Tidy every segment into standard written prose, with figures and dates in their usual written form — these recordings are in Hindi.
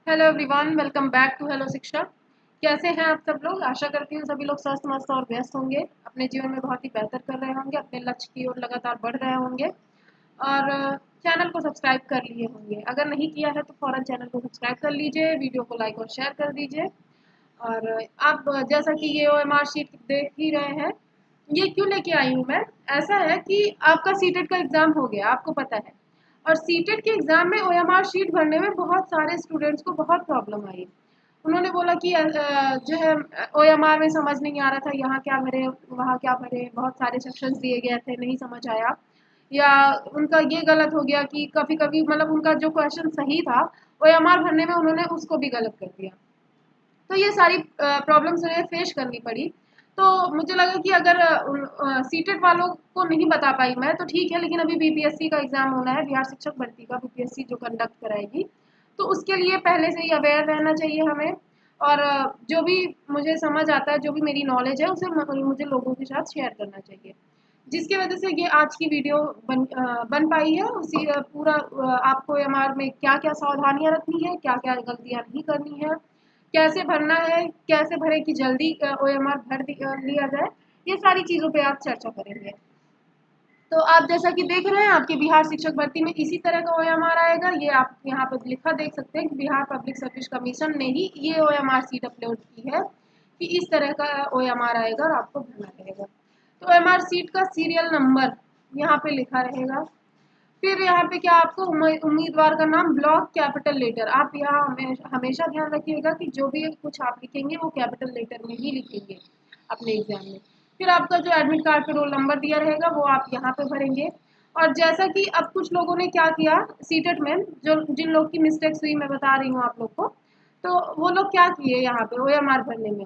Hello everyone, welcome back to hello Shiksha. कैसे हैं आप सब लोग? आशा करती हूँ सभी लोग स्वस्थ मस्त और व्यस्त होंगे, अपने जीवन में बहुत ही बेहतर कर रहे होंगे, अपने लक्ष्य की ओर लगातार बढ़ रहे होंगे और चैनल को सब्सक्राइब कर लिए होंगे। अगर नहीं किया है तो फ़ौरन चैनल को सब्सक्राइब कर लीजिए, वीडियो को लाइक और शेयर कर दीजिए। और आप जैसा कि ये ओएमआर शीट देख ही रहे हैं, ये क्यों लेके आई हूँ मैं? ऐसा है कि आपका सीटेट का एग्ज़ाम हो गया, आपको पता है। और सीटेट के एग्ज़ाम में ओएमआर शीट भरने में बहुत सारे स्टूडेंट्स को बहुत प्रॉब्लम आई। उन्होंने बोला कि जो है ओएमआर में समझ नहीं आ रहा था, यहाँ क्या भरे वहाँ क्या भरे, बहुत सारे सेक्शंस दिए गए थे, नहीं समझ आया। या उनका ये गलत हो गया कि कभी कभी मतलब उनका जो क्वेश्चन सही था ओएमआर भरने में उन्होंने उसको भी गलत कर दिया। तो ये सारी प्रॉब्लम्स उन्हें फेस करनी पड़ी। तो मुझे लगा कि अगर सीटेट वालों को नहीं बता पाई मैं तो ठीक है, लेकिन अभी बीपीएससी का एग्ज़ाम होना है, बिहार शिक्षक भर्ती का, बीपीएससी जो कंडक्ट कराएगी। तो उसके लिए पहले से ही अवेयर रहना चाहिए हमें। और जो भी मुझे समझ आता है, जो भी मेरी नॉलेज है उसे मुझे लोगों के साथ शेयर करना चाहिए, जिसकी वजह से ये आज की वीडियो बन पाई है। उसी पूरा आपको एमआर में क्या क्या सावधानियां रखनी है, क्या क्या गलतियां नहीं करनी है, कैसे भरना है, कैसे भरे कि जल्दी ओएमआर लिया जाए, ये सारी चीज़ों पे आज चर्चा करेंगे। तो आप जैसा कि देख रहे हैं, आपके बिहार शिक्षक भर्ती में इसी तरह का ओएमआर आएगा। ये आप यहाँ पर लिखा देख सकते हैं कि बिहार पब्लिक सर्विस कमीशन ने ही ये ओएमआर सीट अपलोड की है कि इस तरह का ओएमआर आएगा और आपको भरना रहेगा। तो ओएमआर सीट का सीरियल नंबर यहाँ पे लिखा रहेगा। फिर यहाँ पे क्या आपको उम्मीदवार का नाम ब्लॉक कैपिटल लेटर, आप यहाँ हमेशा ध्यान रखिएगा कि जो भी कुछ आप लिखेंगे वो कैपिटल लेटर में ही लिखेंगे अपने एग्जाम में। फिर आपका जो एडमिट कार्ड पे रोल नंबर दिया रहेगा वो आप यहाँ पे भरेंगे। और जैसा कि अब कुछ लोगों ने क्या किया सीटेट में, जो जिन लोग की मिस्टेक्स हुई मैं बता रही हूँ आप लोग को। तो वो लोग क्या किए यहाँ पे ओएमआर भरने में,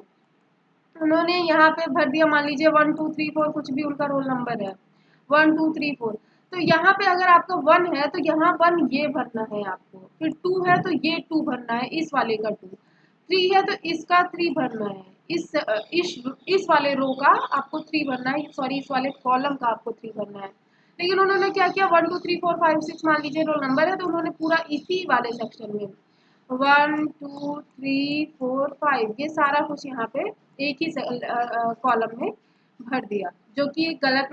उन्होंने यहाँ पे भर दिया, मान लीजिए 1 2 3 4 कुछ भी उनका रोल नंबर है, 1 2 3 4। तो यहाँ पे अगर आपका 1 है तो यहाँ 1 ये भरना है आपको, फिर 2 है तो ये 2 भरना है, इस वाले का 2, 3 है तो इसका 3 भरना है, इस वाले रो का आपको 3 भरना है, सॉरी इस वाले कॉलम का आपको 3 भरना है। लेकिन उन्होंने क्या किया, 1 2 3 4 5 6 मान लीजिए रोल नंबर है तो उन्होंने पूरा इसी वाले सेक्शन में 1 2 3 4 5 ये सारा कुछ यहाँ पे एक ही कॉलम में भर दिया, जो कि एक गलत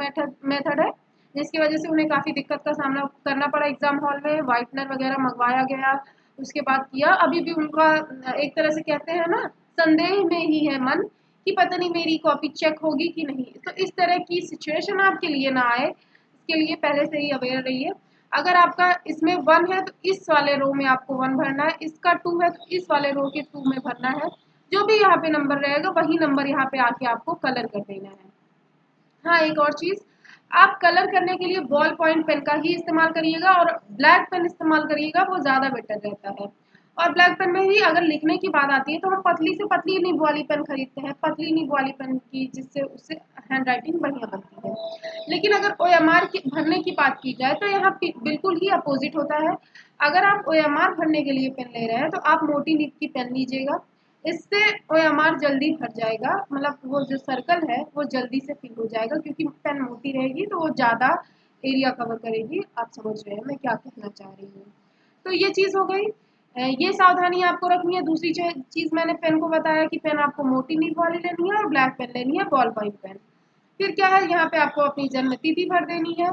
मेथड है, जिसकी वजह से उन्हें काफ़ी दिक्कत का सामना करना पड़ा एग्जाम हॉल में। वाइटनर वगैरह मंगवाया गया, उसके बाद किया। अभी भी उनका एक तरह से कहते हैं ना, संदेह में ही है मन कि पता नहीं मेरी कॉपी चेक होगी कि नहीं। तो इस तरह की सिचुएशन आपके लिए ना आए, इसके लिए पहले से ही अवेयर रहिए। अगर आपका इसमें 1 है तो इस वाले रो में आपको 1 भरना है, इसका 2 है तो इस वाले रो के 2 में भरना है। जो भी यहाँ पे नंबर रहेगा वही नंबर यहाँ पे आके आपको कलर कर देना है। हाँ, एक और चीज़, आप कलर करने के लिए बॉल पॉइंट पेन का ही इस्तेमाल करिएगा और ब्लैक पेन इस्तेमाल करिएगा, वो ज़्यादा बेटर रहता है। और ब्लैक पेन में ही अगर लिखने की बात आती है तो हम पतली से पतली नीब वाली पेन खरीदते हैं, पतली नीब वाली पेन की, जिससे उससे हैंड राइटिंग बढ़िया बनती है। लेकिन अगर ओएमआर की भरने की बात की जाए तो यहाँ बिल्कुल ही अपोजिट होता है। अगर आप ओएमआर भरने के लिए पेन ले रहे हैं तो आप मोटी नीब की पेन लीजिएगा, इससे ओएमआर जल्दी भर जाएगा, मतलब वो जो सर्कल है वो जल्दी से फिल हो जाएगा, क्योंकि पेन मोटी रहेगी तो वो ज़्यादा एरिया कवर करेगी। आप समझ रहे हैं मैं क्या कहना चाह रही हूँ। तो ये चीज़ हो गई। ये सावधानी आपको रखनी है। दूसरी चीज़ मैंने पेन को बताया कि पेन आपको मोटी नीब वाली लेनी है और ब्लैक पेन लेनी है, बॉल पॉइंट पेन। फिर क्या है, यहाँ पे आपको अपनी जन्म तिथि भर देनी है।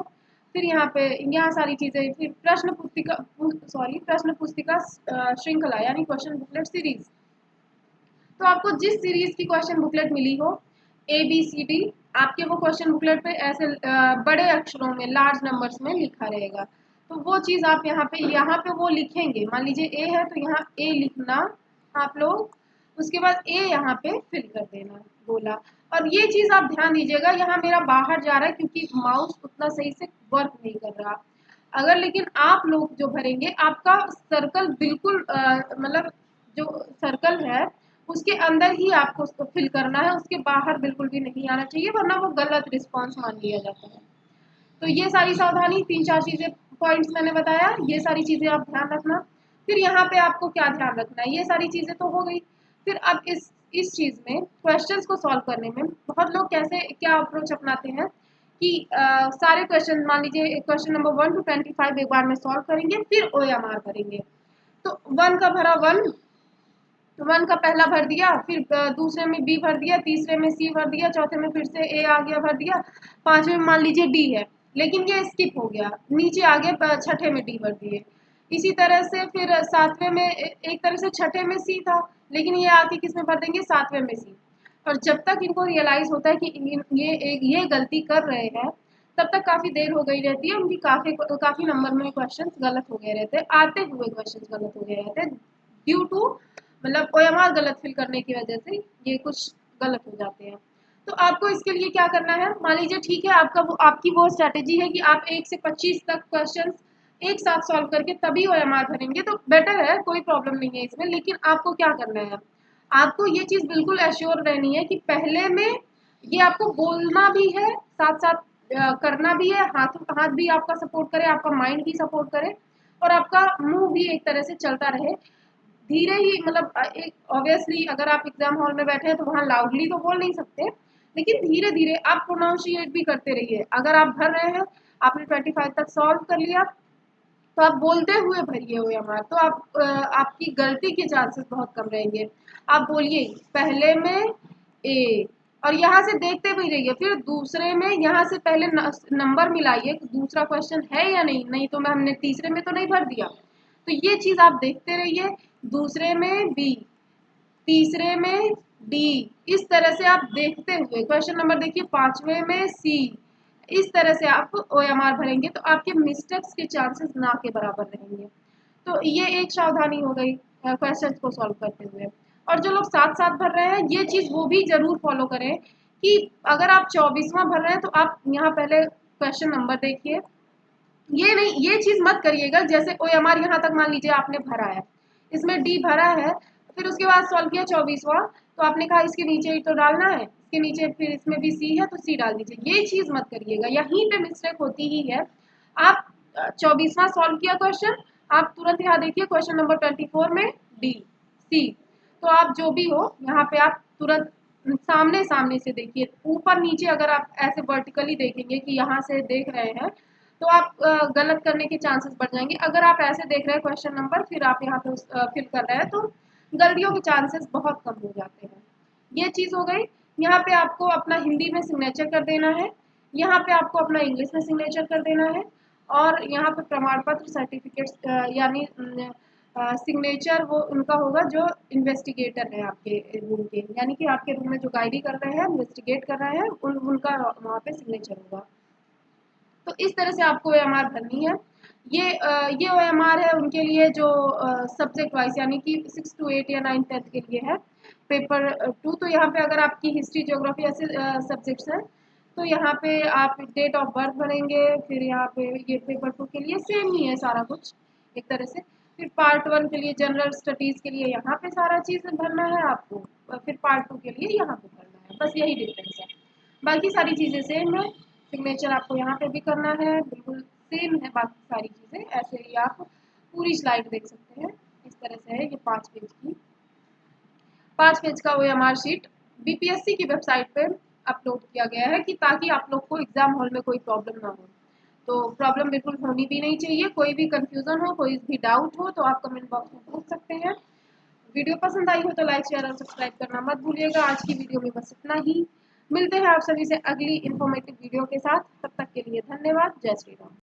फिर यहाँ सारी चीज़ें, फिर प्रश्न पुस्तिका श्रृंखला यानी क्वेश्चन बुकलेट सीरीज। तो आपको जिस सीरीज की क्वेश्चन बुकलेट मिली हो, ABCD, आपके वो क्वेश्चन बुकलेट पे ऐसे बड़े अक्षरों में लार्ज नंबर्स में लिखा रहेगा। तो वो चीज़ आप यहाँ पे वो लिखेंगे। मान लीजिए A है तो यहाँ A लिखना आप लोग, उसके बाद A यहाँ पे फिल कर देना बोला। और ये चीज़ आप ध्यान दीजिएगा, यहाँ मेरा बाहर जा रहा है क्योंकि माउस उतना सही से वर्क नहीं कर रहा। अगर लेकिन आप लोग जो भरेंगे, आपका सर्कल बिल्कुल मतलब जो सर्कल है उसके अंदर ही आपको उसको फिल करना है, उसके बाहर बिल्कुल भी नहीं आना चाहिए, वरना वो गलत रिस्पॉन्स मान लिया जाता है। तो ये सारी सावधानी, 3 4 चीज़ें पॉइंट्स मैंने बताया, ये सारी चीज़ें आप ध्यान रखना। फिर यहाँ पे आपको क्या ध्यान रखना है, ये सारी चीज़ें तो हो गई। फिर अब इस चीज़ में क्वेश्चंस को सॉल्व करने में बहुत लोग कैसे क्या अप्रोच अपनाते हैं कि सारे क्वेश्चन, मान लीजिए क्वेश्चन नंबर 1 to 25 एक बार में सॉल्व करेंगे फिर OMR करेंगे। तो 1 का भरा 1 का पहला भर दिया, फिर दूसरे में बी भर दिया, तीसरे में सी भर दिया, चौथे में फिर से ए आ गया भर दिया, पांचवें में मान लीजिए डी है, लेकिन ये स्किप हो गया, नीचे आ गया, छठे में डी भर दिए। इसी तरह से फिर सातवें में एक तरह से छठे में सी था, लेकिन ये आके किस में भर देंगे, सातवें में सी। और जब तक इनको रियलाइज होता है कि ये गलती कर रहे हैं, तब तक काफी देर हो गई रहती है, उनकी काफी नंबर में क्वेश्चंस गलत हो गए रहते हैं, आते हुए क्वेश्चंस गलत हो गए रहते हैं, ड्यू टू मतलब ओएमआर गलत फिल करने की वजह से ये कुछ गलत हो जाते हैं। तो आपको इसके लिए क्या करना है, मान लीजिए ठीक है, आपकी वो स्ट्रैटेजी है कि आप 1 से 25 तक क्वेश्चंस एक साथ सॉल्व करके तभी ओएमआर भरेंगे, तो बेटर है, कोई प्रॉब्लम नहीं है इसमें। लेकिन आपको क्या करना है, आपको ये चीज बिल्कुल एश्योर रहनी है कि पहले में ये आपको बोलना भी है, साथ साथ करना भी है, हाथ भी आपका सपोर्ट करे, आपका माइंड भी सपोर्ट करे, और आपका मुंह भी एक तरह से चलता रहे। धीरे ही मतलब एक ऑब्वियसली अगर आप एग्जाम हॉल में बैठे हैं तो वहां लाउडली तो बोल नहीं सकते, लेकिन धीरे धीरे आप प्रोनाउंशिएट भी करते रहिए। अगर आप भर रहे हैं, आपने 25 तक सॉल्व कर लिया, तो आप बोलते हुए भरिए हुए हमारा, तो आपकी गलती के चांसेस बहुत कम रहेंगे। आप बोलिए पहले में ए, और यहाँ से देखते भी रहिए, फिर दूसरे में यहाँ से पहले नंबर मिलाइए, दूसरा क्वेश्चन है या नहीं, नहीं तो मैं हमने तीसरे में तो नहीं भर दिया, तो ये चीज आप देखते रहिए। दूसरे में बी, तीसरे में डी, इस तरह से आप देखते हुए क्वेश्चन नंबर देखिए, पांचवें में सी, इस तरह से आप ओएमआर भरेंगे तो आपके मिस्टेक्स के चांसेस ना के बराबर रहेंगे। तो ये एक सावधानी हो गई क्वेश्चन को सॉल्व करते हुए। और जो लोग साथ साथ भर रहे हैं, ये चीज वो भी जरूर फॉलो करें कि अगर आप 24वां भर रहे हैं तो आप यहाँ पहले क्वेश्चन नंबर देखिए, ये नहीं, ये चीज मत करिएगा जैसे ओएमआर यहाँ तक मान लीजिए आपने भरा है, इसमें डी भरा है, फिर उसके बाद सॉल्व किया 24वां, तो आपने कहा इसके नीचे ही तो डालना है, इसके नीचे फिर इसमें भी सी है तो सी डाल दीजिए, ये चीज मत करिएगा, यहीं पे मिस्टेक होती ही है। आप 24वां सॉल्व किया क्वेश्चन, आप तुरंत यहाँ देखिए क्वेश्चन नंबर 24 में डी सी, तो आप जो भी हो यहाँ पे आप तुरंत सामने सामने से देखिए, ऊपर नीचे अगर आप ऐसे वर्टिकली देखेंगे कि यहाँ से देख रहे हैं, तो आप गलत करने के चांसेस बढ़ जाएंगे। अगर आप ऐसे देख रहे हैं क्वेश्चन नंबर, फिर आप यहाँ पे फिल कर रहे हैं, तो गलतियों के चांसेस बहुत कम हो जाते हैं। ये चीज हो गई। यहाँ पे आपको अपना हिंदी में सिग्नेचर कर देना है, यहाँ पे आपको अपना इंग्लिश में सिग्नेचर कर देना है, और यहाँ पे प्रमाण पत्र सर्टिफिकेट्स यानी सिग्नेचर वो उनका होगा जो इन्वेस्टिगेटर है आपके रूम के, यानी कि आपके रूम में जो गाइडी कर रहे हैं, इन्वेस्टिगेट कर रहे हैं, उनका वहाँ पे सिग्नेचर होगा। तो इस तरह से आपको ओएमआर भरनी है। ये ओएमआर है उनके लिए जो सब्जेक्ट वाइज, यानी कि 6 to 8 या 9 10 के लिए है। पेपर 2 तो यहाँ पे अगर आपकी हिस्ट्री ज्योग्राफी ऐसे सब्जेक्ट्स हैं, तो यहाँ पे आप डेट ऑफ बर्थ भरेंगे, फिर यहाँ पे ये पेपर 2 के लिए सेम ही है सारा कुछ एक तरह से। फिर पार्ट 1 के लिए जनरल स्टडीज के लिए यहाँ पे सारा चीज़ भरना है आपको, और फिर पार्ट 2 के लिए यहाँ पे भरना है, बस यही डिफरेंस है, बाकी सारी चीज़ें सेम है। सिग्नेचर आपको यहाँ पे भी करना है, बिल्कुल सेम है बाकी सारी चीज़ें। ऐसे ही आप पूरी स्लाइड देख सकते हैं, इस तरह से है ये 5 पेज का ओएमआर शीट बीपीएससी की वेबसाइट पे अपलोड किया गया है, कि ताकि आप लोग को एग्जाम हॉल में कोई प्रॉब्लम ना हो। तो प्रॉब्लम बिल्कुल होनी भी नहीं चाहिए, कोई भी कंफ्यूजन हो, कोई भी डाउट हो तो आप कमेंट बॉक्स में पूछ सकते हैं। वीडियो पसंद आई हो तो लाइक शेयर और सब्सक्राइब करना मत भूलिएगा। आज की वीडियो में बस इतना ही, मिलते हैं आप सभी से अगली इन्फॉर्मेटिव वीडियो के साथ, तब तक के लिए धन्यवाद। जय श्री राम।